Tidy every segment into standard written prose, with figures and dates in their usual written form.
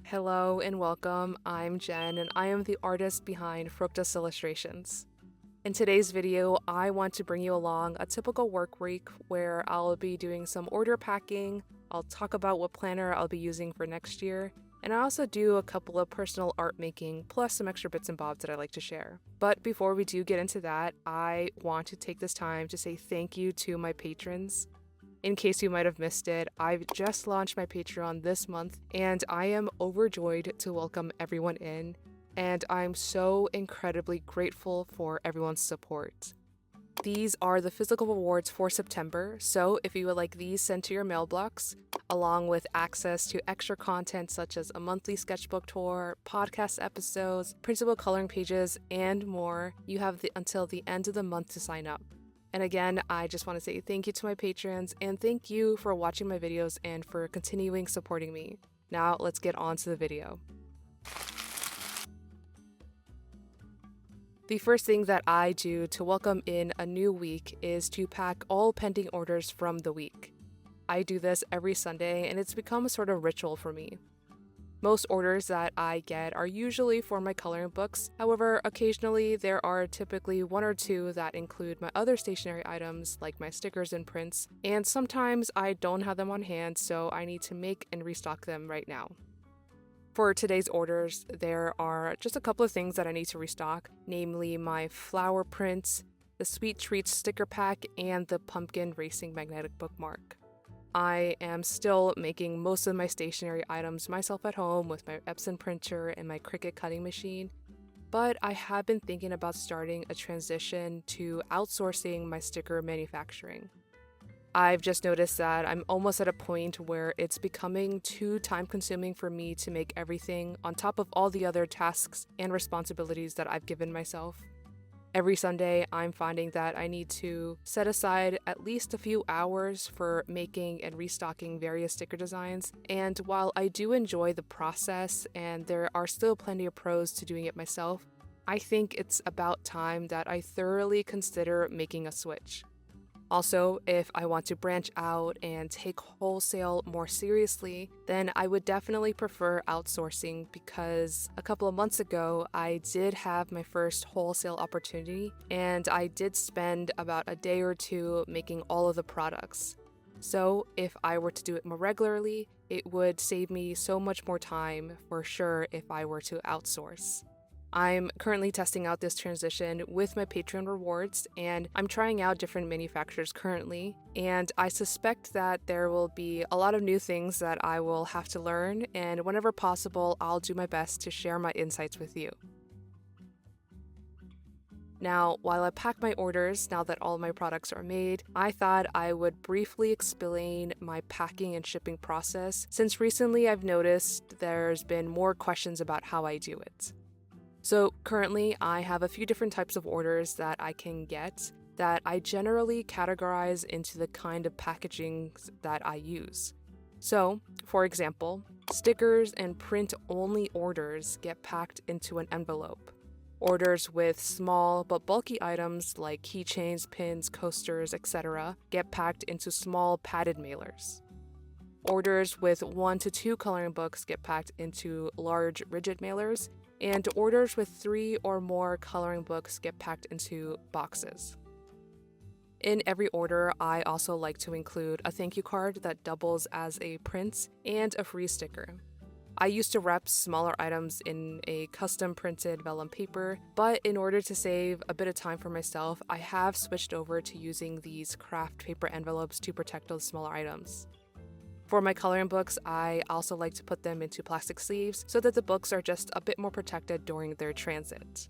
Hello and welcome, I'm Jen and I am the artist behind Fructus Illustrations. In today's video, I want to bring you along a typical work week where I'll be doing some order packing, I'll talk about what planner I'll be using for next year, and I also do a couple of personal art making plus some extra bits and bobs that I like to share. But before we do get into that, I want to take this time to say thank you to my patrons. In case you might have missed it, I've just launched my Patreon this month, and I am overjoyed to welcome everyone in, and I'm so incredibly grateful for everyone's support. These are the physical rewards for September, so if you would like these sent to your mailbox, along with access to extra content such as a monthly sketchbook tour, podcast episodes, printable coloring pages, and more, you have until the end of the month to sign up. And again, I just want to say thank you to my patrons and thank you for watching my videos and for continuing supporting me. Now let's get on to the video. The first thing that I do to welcome in a new week is to pack all pending orders from the week. I do this every Sunday and it's become a sort of ritual for me. Most orders that I get are usually for my coloring books. However, occasionally there are typically one or two that include my other stationery items like my stickers and prints, and sometimes I don't have them on hand, so I need to make and restock them right now. For today's orders, there are just a couple of things that I need to restock, namely my flower prints, the Sweet Treats sticker pack, and the pumpkin racing magnetic bookmark. I am still making most of my stationery items myself at home with my Epson printer and my Cricut cutting machine, but I have been thinking about starting a transition to outsourcing my sticker manufacturing. I've just noticed that I'm almost at a point where it's becoming too time-consuming for me to make everything on top of all the other tasks and responsibilities that I've given myself. Every Sunday, I'm finding that I need to set aside at least a few hours for making and restocking various sticker designs, and while I do enjoy the process and there are still plenty of pros to doing it myself, I think it's about time that I thoroughly consider making a switch. Also, if I want to branch out and take wholesale more seriously, then I would definitely prefer outsourcing because a couple of months ago, I did have my first wholesale opportunity and I did spend about a day or two making all of the products. So if I were to do it more regularly, it would save me so much more time for sure if I were to outsource. I'm currently testing out this transition with my Patreon rewards, and I'm trying out different manufacturers currently, and I suspect that there will be a lot of new things that I will have to learn, and whenever possible, I'll do my best to share my insights with you. Now, while I pack my orders, now that all my products are made, I thought I would briefly explain my packing and shipping process, since recently I've noticed there's been more questions about how I do it. So currently, I have a few different types of orders that I can get that I generally categorize into the kind of packaging that I use. So, for example, stickers and print-only orders get packed into an envelope. Orders with small but bulky items like keychains, pins, coasters, etc. get packed into small padded mailers. Orders with 1 to 2 coloring books get packed into large rigid mailers, and orders with 3 or more coloring books get packed into boxes. In every order, I also like to include a thank you card that doubles as a print and a free sticker. I used to wrap smaller items in a custom printed vellum paper, but in order to save a bit of time for myself, I have switched over to using these craft paper envelopes to protect those smaller items. For my coloring books, I also like to put them into plastic sleeves so that the books are just a bit more protected during their transit.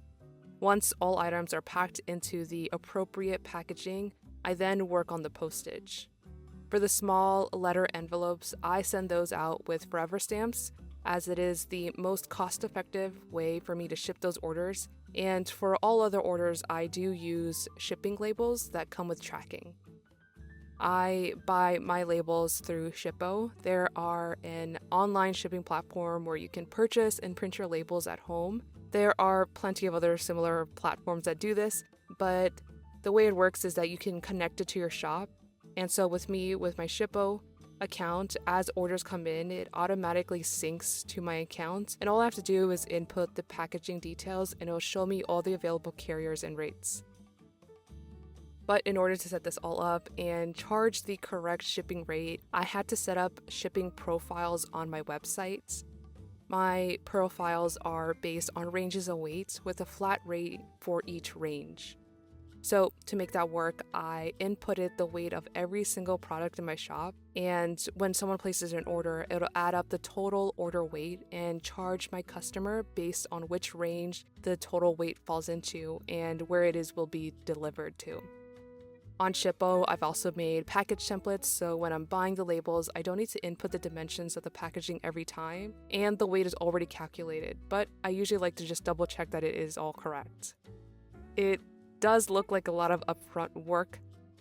Once all items are packed into the appropriate packaging, I then work on the postage. For the small letter envelopes, I send those out with forever stamps, as it is the most cost-effective way for me to ship those orders, and for all other orders, I do use shipping labels that come with tracking. I buy my labels through Shippo. There are an online shipping platform where you can purchase and print your labels at home. There are plenty of other similar platforms that do this, but the way it works is that you can connect it to your shop. And so with me, with my Shippo, account, as orders come in, it automatically syncs to my account, and all I have to do is input the packaging details and it'll show me all the available carriers and rates. But in order to set this all up and charge the correct shipping rate, I had to set up shipping profiles on my website. My profiles are based on ranges of weights with a flat rate for each range. So to make that work, I inputted the weight of every single product in my shop, and when someone places an order, it'll add up the total order weight and charge my customer based on which range the total weight falls into and where it is will be delivered to. On Shippo, I've also made package templates, so when I'm buying the labels, I don't need to input the dimensions of the packaging every time, and the weight is already calculated, but I usually like to just double check that it is all correct. It does look like a lot of upfront work,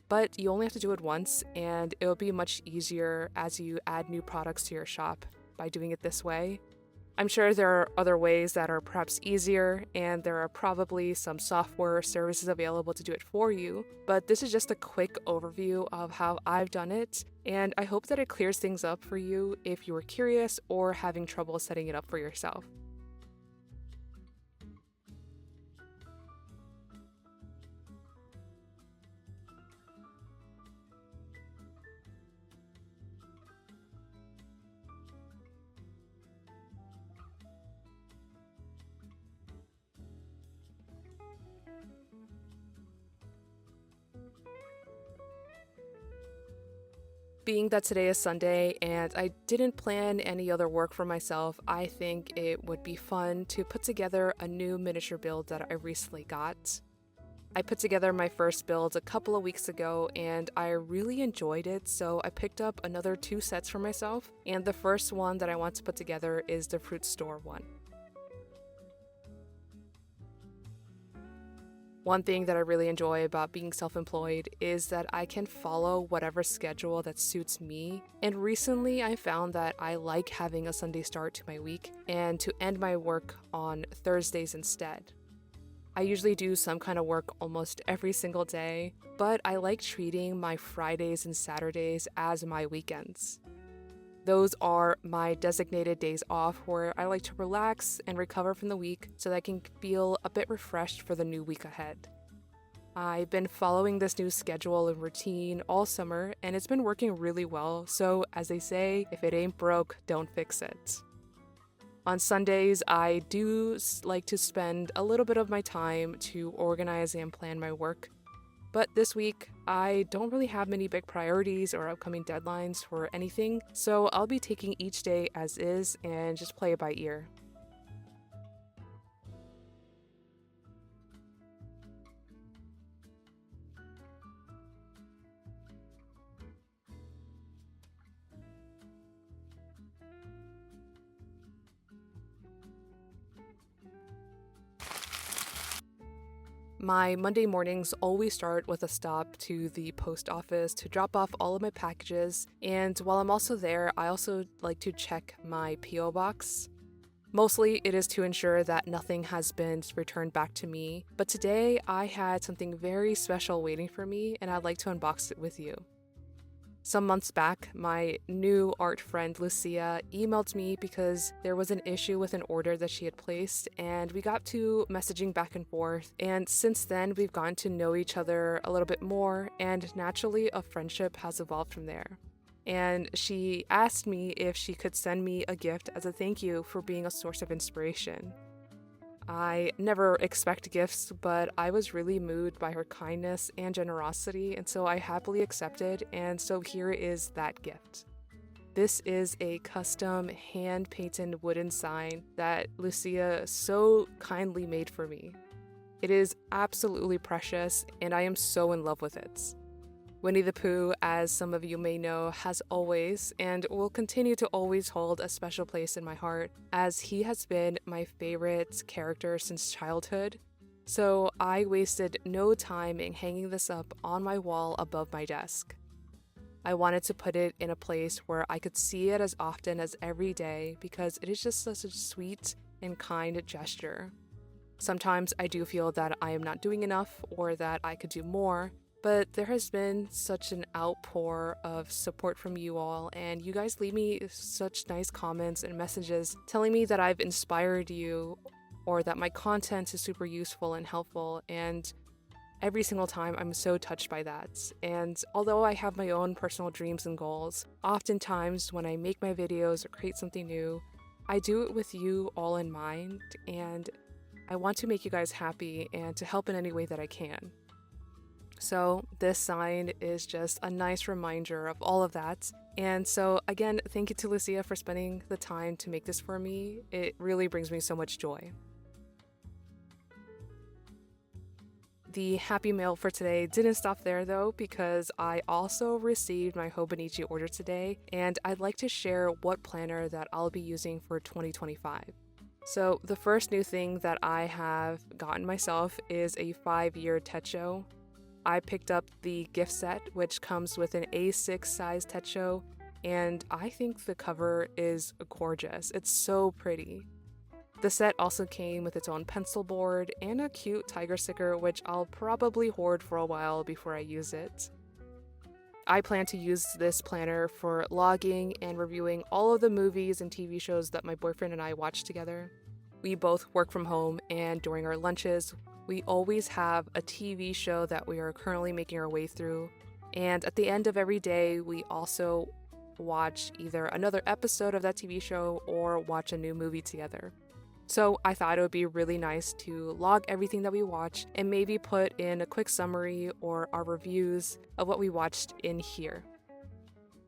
but you only have to do it once, and it'll be much easier as you add new products to your shop by doing it this way. I'm sure there are other ways that are perhaps easier, and there are probably some software or services available to do it for you, but this is just a quick overview of how I've done it, and I hope that it clears things up for you if you were curious or having trouble setting it up for yourself. Being that today is Sunday and I didn't plan any other work for myself, I think it would be fun to put together a new miniature build that I recently got. I put together my first build a couple of weeks ago and I really enjoyed it, so I picked up another 2 sets for myself, and the first one that I want to put together is the fruit store one. One thing that I really enjoy about being self-employed is that I can follow whatever schedule that suits me, and recently I found that I like having a Sunday start to my week and to end my work on Thursdays instead. I usually do some kind of work almost every single day, but I like treating my Fridays and Saturdays as my weekends. Those are my designated days off where I like to relax and recover from the week so that I can feel a bit refreshed for the new week ahead. I've been following this new schedule and routine all summer, and it's been working really well, so as they say, if it ain't broke, don't fix it. On Sundays, I do like to spend a little bit of my time to organize and plan my work. But this week, I don't really have many big priorities or upcoming deadlines for anything, so I'll be taking each day as is and just play it by ear. My Monday mornings always start with a stop to the post office to drop off all of my packages, and while I'm also there, I also like to check my P.O. box. Mostly it is to ensure that nothing has been returned back to me, but today I had something very special waiting for me, and I'd like to unbox it with you. Some months back, my new art friend Lucia emailed me because there was an issue with an order that she had placed, and we got to messaging back and forth, and since then we've gotten to know each other a little bit more, and naturally a friendship has evolved from there. And she asked me if she could send me a gift as a thank you for being a source of inspiration. I never expect gifts, but I was really moved by her kindness and generosity, and so I happily accepted, and so here is that gift. This is a custom hand-painted wooden sign that Lucia so kindly made for me. It is absolutely precious, and I am so in love with it. Winnie the Pooh, as some of you may know, has always and will continue to always hold a special place in my heart, as he has been my favorite character since childhood. So I wasted no time in hanging this up on my wall above my desk. I wanted to put it in a place where I could see it as often as every day because it is just such a sweet and kind gesture. Sometimes I do feel that I am not doing enough or that I could do more, but there has been such an outpour of support from you all, and you guys leave me such nice comments and messages telling me that I've inspired you or that my content is super useful and helpful, and every single time I'm so touched by that. And although I have my own personal dreams and goals, oftentimes when I make my videos or create something new, I do it with you all in mind, and I want to make you guys happy and to help in any way that I can. So this sign is just a nice reminder of all of that. And so again, thank you to Lucia for spending the time to make this for me. It really brings me so much joy. The happy mail for today didn't stop there though, because I also received my Hobonichi order today, and I'd like to share what planner that I'll be using for 2025. So the first new thing that I have gotten myself is a 5-year techo. I picked up the gift set, which comes with an A6 size techo, and I think the cover is gorgeous. It's so pretty. The set also came with its own pencil board and a cute tiger sticker, which I'll probably hoard for a while before I use it. I plan to use this planner for logging and reviewing all of the movies and TV shows that my boyfriend and I watch together. We both work from home, and during our lunches, we always have a TV show that we are currently making our way through. And at the end of every day, we also watch either another episode of that TV show or watch a new movie together. So I thought it would be really nice to log everything that we watch and maybe put in a quick summary or our reviews of what we watched in here.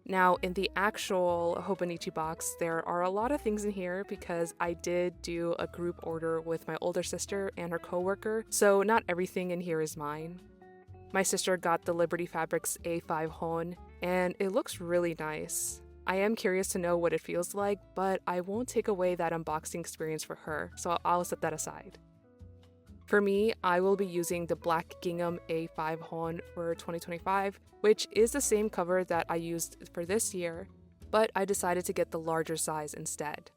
Now, in the actual Hobonichi box, there are a lot of things in here because I did do a group order with my older sister and her coworker, so not everything in here is mine. My sister got the Liberty Fabrics A5 Hon, and it looks really nice. I am curious to know what it feels like, but I won't take away that unboxing experience for her, so I'll set that aside. For me, I will be using the Black Gingham A5 Hon for 2025, which is the same cover that I used for this year, but I decided to get the larger size instead.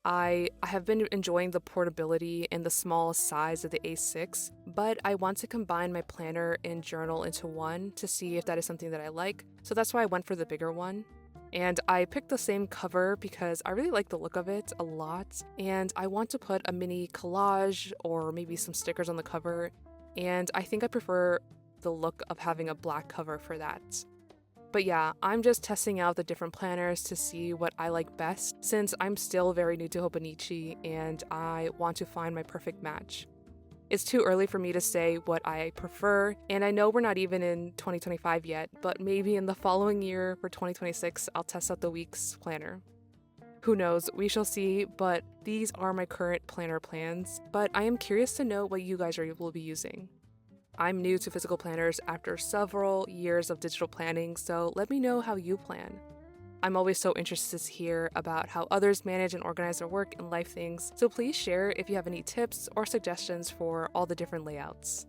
I have been enjoying the portability and the small size of the A6, but I want to combine my planner and journal into one to see if that is something that I like, so that's why I went for the bigger one. And I picked the same cover because I really like the look of it a lot, and I want to put a mini collage or maybe some stickers on the cover, and I think I prefer the look of having a black cover for that. But yeah, I'm just testing out the different planners to see what I like best, since I'm still very new to Hobonichi and I want to find my perfect match. It's too early for me to say what I prefer, and I know we're not even in 2025 yet, but maybe in the following year for 2026, I'll test out the week's planner. Who knows, we shall see, but these are my current planner plans, but I am curious to know what you guys will be using. I'm new to physical planners after several years of digital planning, so let me know how you plan. I'm always so interested to hear about how others manage and organize their work and life things, so please share if you have any tips or suggestions for all the different layouts.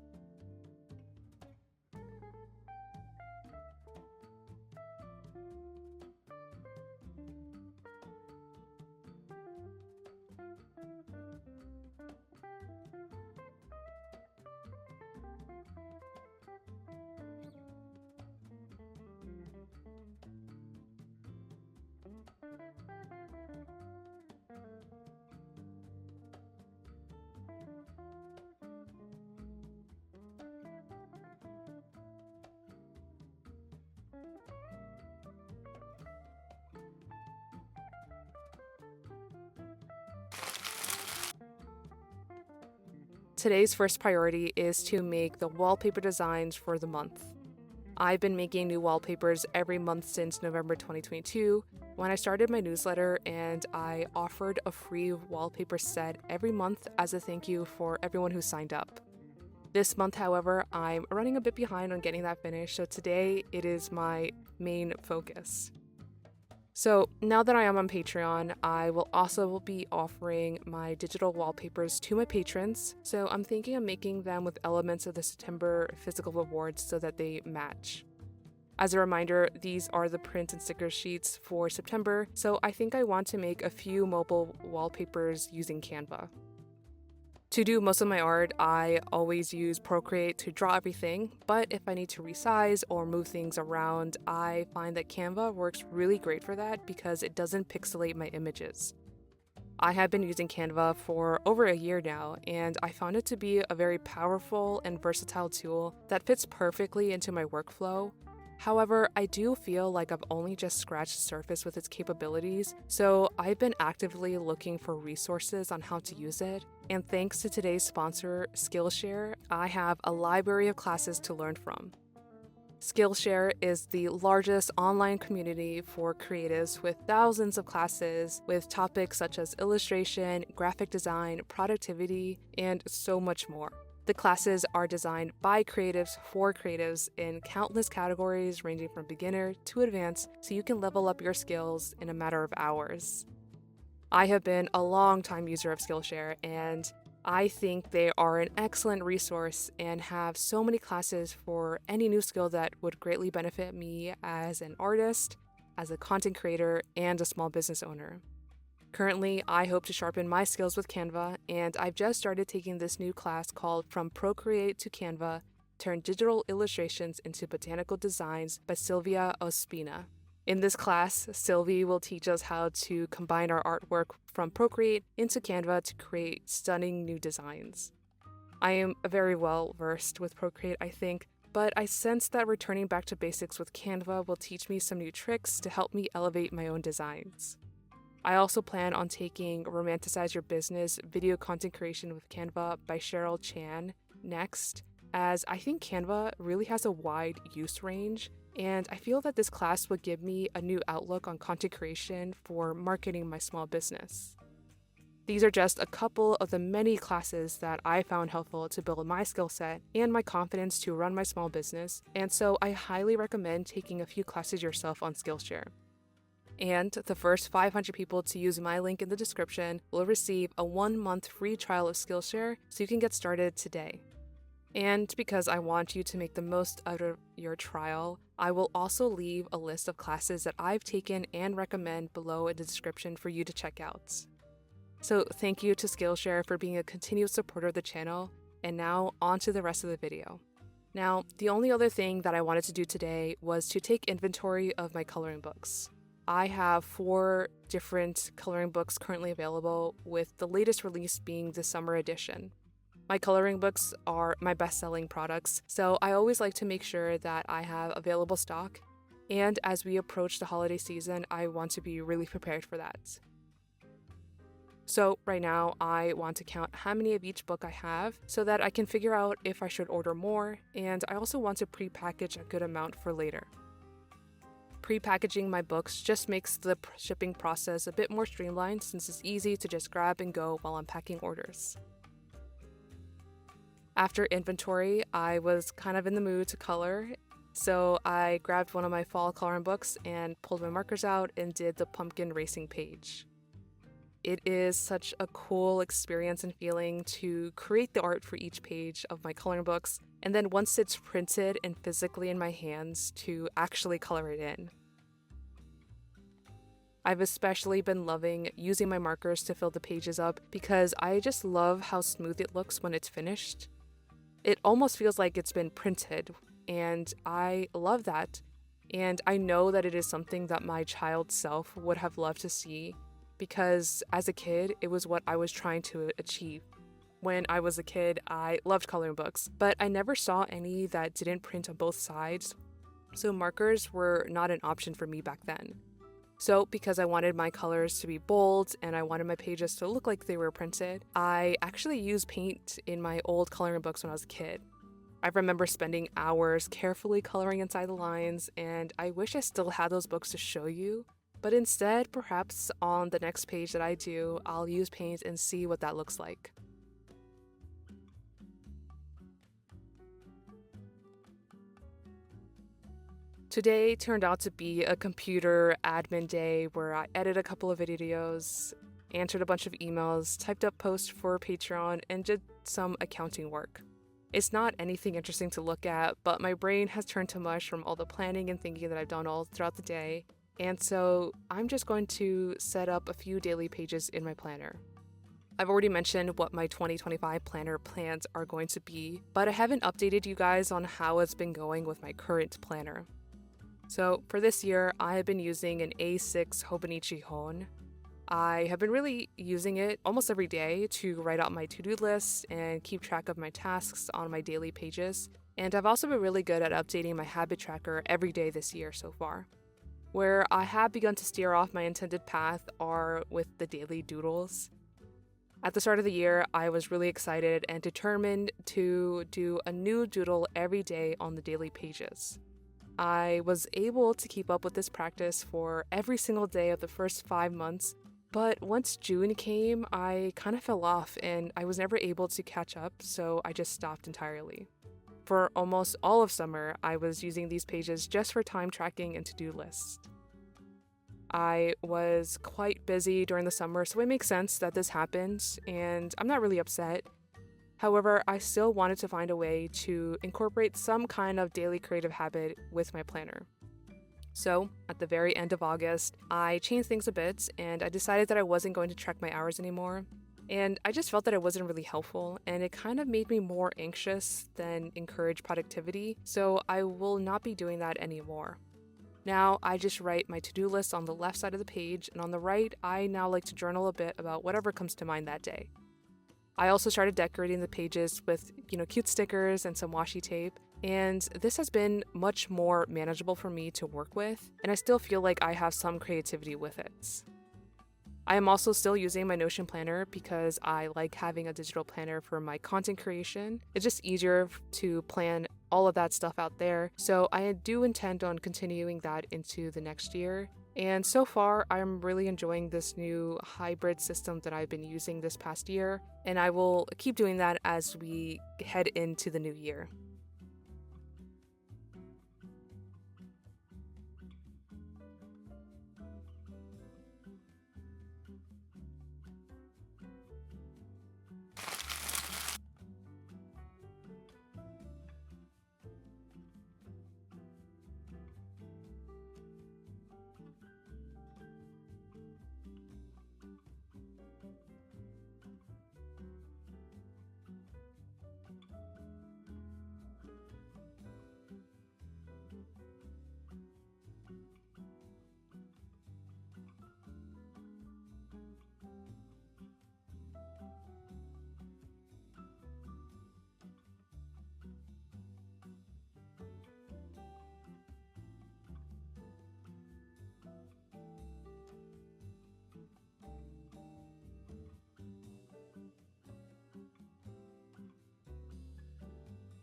Today's first priority is to make the wallpaper designs for the month. I've been making new wallpapers every month since November 2022 when I started my newsletter, and I offered a free wallpaper set every month as a thank you for everyone who signed up. This month, however, I'm running a bit behind on getting that finished, so today it is my main focus. So now that I am on Patreon, I will also be offering my digital wallpapers to my patrons, so I'm thinking of making them with elements of the September physical rewards so that they match. As a reminder, these are the print and sticker sheets for September, so I think I want to make a few mobile wallpapers using Canva. To do most of my art, I always use Procreate to draw everything, but if I need to resize or move things around, I find that Canva works really great for that because it doesn't pixelate my images. I have been using Canva for over a year now, and I found it to be a very powerful and versatile tool that fits perfectly into my workflow. However, I do feel like I've only just scratched the surface with its capabilities, so I've been actively looking for resources on how to use it. And thanks to today's sponsor, Skillshare, I have a library of classes to learn from. Skillshare is the largest online community for creatives with thousands of classes with topics such as illustration, graphic design, productivity, and so much more. The classes are designed by creatives for creatives in countless categories ranging from beginner to advanced, so you can level up your skills in a matter of hours. I have been a long-time user of Skillshare, and I think they are an excellent resource and have so many classes for any new skill that would greatly benefit me as an artist, as a content creator, and a small business owner. Currently, I hope to sharpen my skills with Canva, and I've just started taking this new class called From Procreate to Canva, Turn Digital Illustrations into Botanical Designs by Sylvia Ospina. In this class, Sylvie will teach us how to combine our artwork from Procreate into Canva to create stunning new designs. I am very well versed with Procreate, I think, but I sense that returning back to basics with Canva will teach me some new tricks to help me elevate my own designs. I also plan on taking Romanticize Your Business Video Content Creation with Canva by Cheryl Chan next, as I think Canva really has a wide use range, and I feel that this class would give me a new outlook on content creation for marketing my small business. These are just a couple of the many classes that I found helpful to build my skill set and my confidence to run my small business, and so I highly recommend taking a few classes yourself on Skillshare. And the first 500 people to use my link in the description will receive a 1-month free trial of Skillshare so you can get started today. And because I want you to make the most out of your trial, I will also leave a list of classes that I've taken and recommend below in the description for you to check out. So thank you to Skillshare for being a continued supporter of the channel, and now on to the rest of the video. Now, the only other thing that I wanted to do today was to take inventory of my coloring books. I have 4 different coloring books currently available, with the latest release being the summer edition. My coloring books are my best-selling products, so I always like to make sure that I have available stock, and as we approach the holiday season, I want to be really prepared for that. So right now, I want to count how many of each book I have so that I can figure out if I should order more, and I also want to pre-package a good amount for later. Pre-packaging my books just makes the shipping process a bit more streamlined since it's easy to just grab and go while I'm packing orders. After inventory, I was kind of in the mood to color, so I grabbed one of my fall coloring books and pulled my markers out and did the pumpkin racing page. It is such a cool experience and feeling to create the art for each page of my coloring books, and then once it's printed and physically in my hands, to actually color it in. I've especially been loving using my markers to fill the pages up because I just love how smooth it looks when it's finished. It almost feels like it's been printed, and I love that. And I know that it is something that my child self would have loved to see, because as a kid, it was what I was trying to achieve. When I was a kid, I loved coloring books, but I never saw any that didn't print on both sides, so markers were not an option for me back then. So because I wanted my colors to be bold and I wanted my pages to look like they were printed, I actually used paint in my old coloring books when I was a kid. I remember spending hours carefully coloring inside the lines, and I wish I still had those books to show you, but instead, perhaps on the next page that I do, I'll use paint and see what that looks like. Today turned out to be a computer admin day where I edited a couple of videos, answered a bunch of emails, typed up posts for Patreon, and did some accounting work. It's not anything interesting to look at, but my brain has turned to mush from all the planning and thinking that I've done all throughout the day, and so I'm just going to set up a few daily pages in my planner. I've already mentioned what my 2025 planner plans are going to be, but I haven't updated you guys on how it's been going with my current planner. So for this year, I have been using an A6 Hobonichi Hon. I have been really using it almost every day to write out my to-do list and keep track of my tasks on my daily pages. And I've also been really good at updating my habit tracker every day this year so far. Where I have begun to steer off my intended path are with the daily doodles. At the start of the year, I was really excited and determined to do a new doodle every day on the daily pages. I was able to keep up with this practice for every single day of the first 5 months, but once June came, I kind of fell off and I was never able to catch up, so I just stopped entirely. For almost all of summer, I was using these pages just for time tracking and to-do lists. I was quite busy during the summer, so it makes sense that this happened, and I'm not really upset. However, I still wanted to find a way to incorporate some kind of daily creative habit with my planner. So, at the very end of August, I changed things a bit, and I decided that I wasn't going to track my hours anymore. And I just felt that it wasn't really helpful, and it kind of made me more anxious than encourage productivity, so I will not be doing that anymore. Now, I just write my to-do list on the left side of the page, and on the right, I now like to journal a bit about whatever comes to mind that day. I also started decorating the pages with, cute stickers and some washi tape, and this has been much more manageable for me to work with, and I still feel like I have some creativity with it. I am also still using my Notion planner because I like having a digital planner for my content creation. It's just easier to plan all of that stuff out there, so I do intend on continuing that into the next year. And so far, I'm really enjoying this new hybrid system that I've been using this past year, and I will keep doing that as we head into the new year.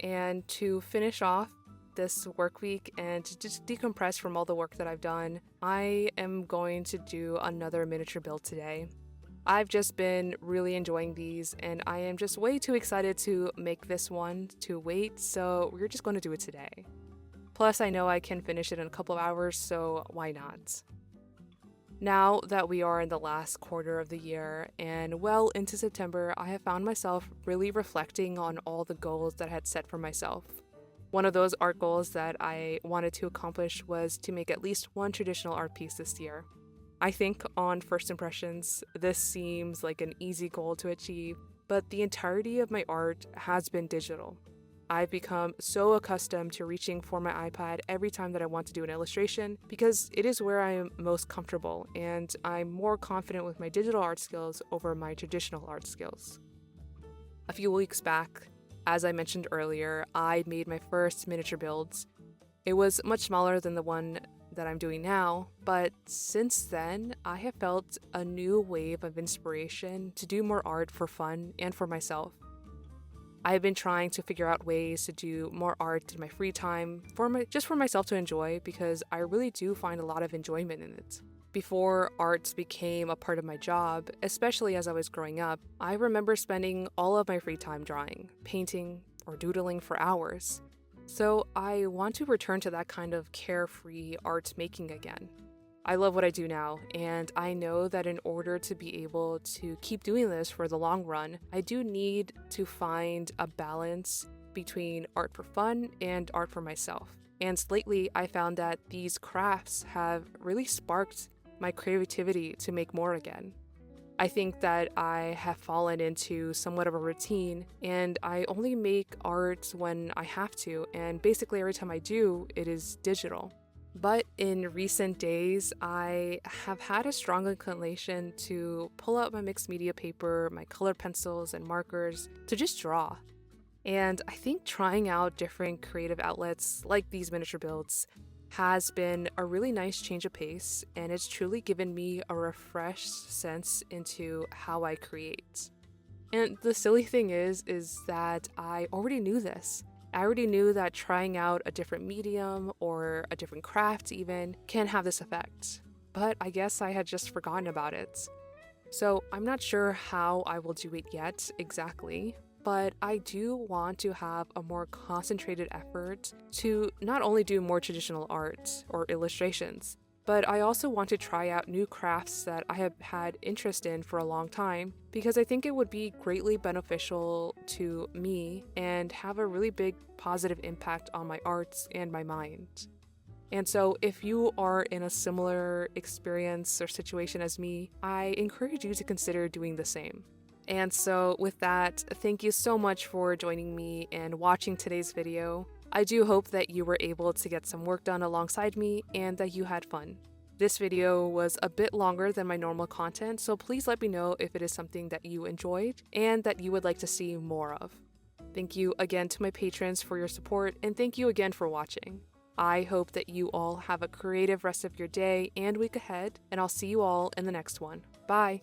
And to finish off this work week and to just decompress from all the work that I've done, I am going to do another miniature build today. I've just been really enjoying these, and I am just way too excited to make this one to wait, so we're just going to do it today. Plus, I know I can finish it in a couple of hours, so why not? Now that we are in the last quarter of the year and well into September, I have found myself really reflecting on all the goals that I had set for myself. One of those art goals that I wanted to accomplish was to make at least one traditional art piece this year. I think on first impressions, this seems like an easy goal to achieve, but the entirety of my art has been digital. I've become so accustomed to reaching for my iPad every time that I want to do an illustration because it is where I am most comfortable, and I'm more confident with my digital art skills over my traditional art skills. A few weeks back, as I mentioned earlier, I made my first miniature builds. It was much smaller than the one that I'm doing now, but since then, I have felt a new wave of inspiration to do more art for fun and for myself. I've been trying to figure out ways to do more art in my free time, just for myself to enjoy, because I really do find a lot of enjoyment in it. Before art became a part of my job, especially as I was growing up, I remember spending all of my free time drawing, painting, or doodling for hours. So I want to return to that kind of carefree art making again. I love what I do now, and I know that in order to be able to keep doing this for the long run, I do need to find a balance between art for fun and art for myself. And lately, I found that these crafts have really sparked my creativity to make more again. I think that I have fallen into somewhat of a routine, and I only make art when I have to, and basically every time I do, it is digital. But in recent days, I have had a strong inclination to pull out my mixed media paper, my colored pencils and markers to just draw. And I think trying out different creative outlets like these miniature builds has been a really nice change of pace, and it's truly given me a refreshed sense into how I create. And the silly thing is that I already knew this. I already knew that trying out a different medium or a different craft even can have this effect, but I guess I had just forgotten about it. So I'm not sure how I will do it yet exactly, but I do want to have a more concentrated effort to not only do more traditional art or illustrations, but I also want to try out new crafts that I have had interest in for a long time, because I think it would be greatly beneficial to me and have a really big positive impact on my arts and my mind. And so if you are in a similar experience or situation as me, I encourage you to consider doing the same. And so with that, thank you so much for joining me and watching today's video. I do hope that you were able to get some work done alongside me and that you had fun. This video was a bit longer than my normal content, so please let me know if it is something that you enjoyed and that you would like to see more of. Thank you again to my patrons for your support, and thank you again for watching. I hope that you all have a creative rest of your day and week ahead, and I'll see you all in the next one. Bye!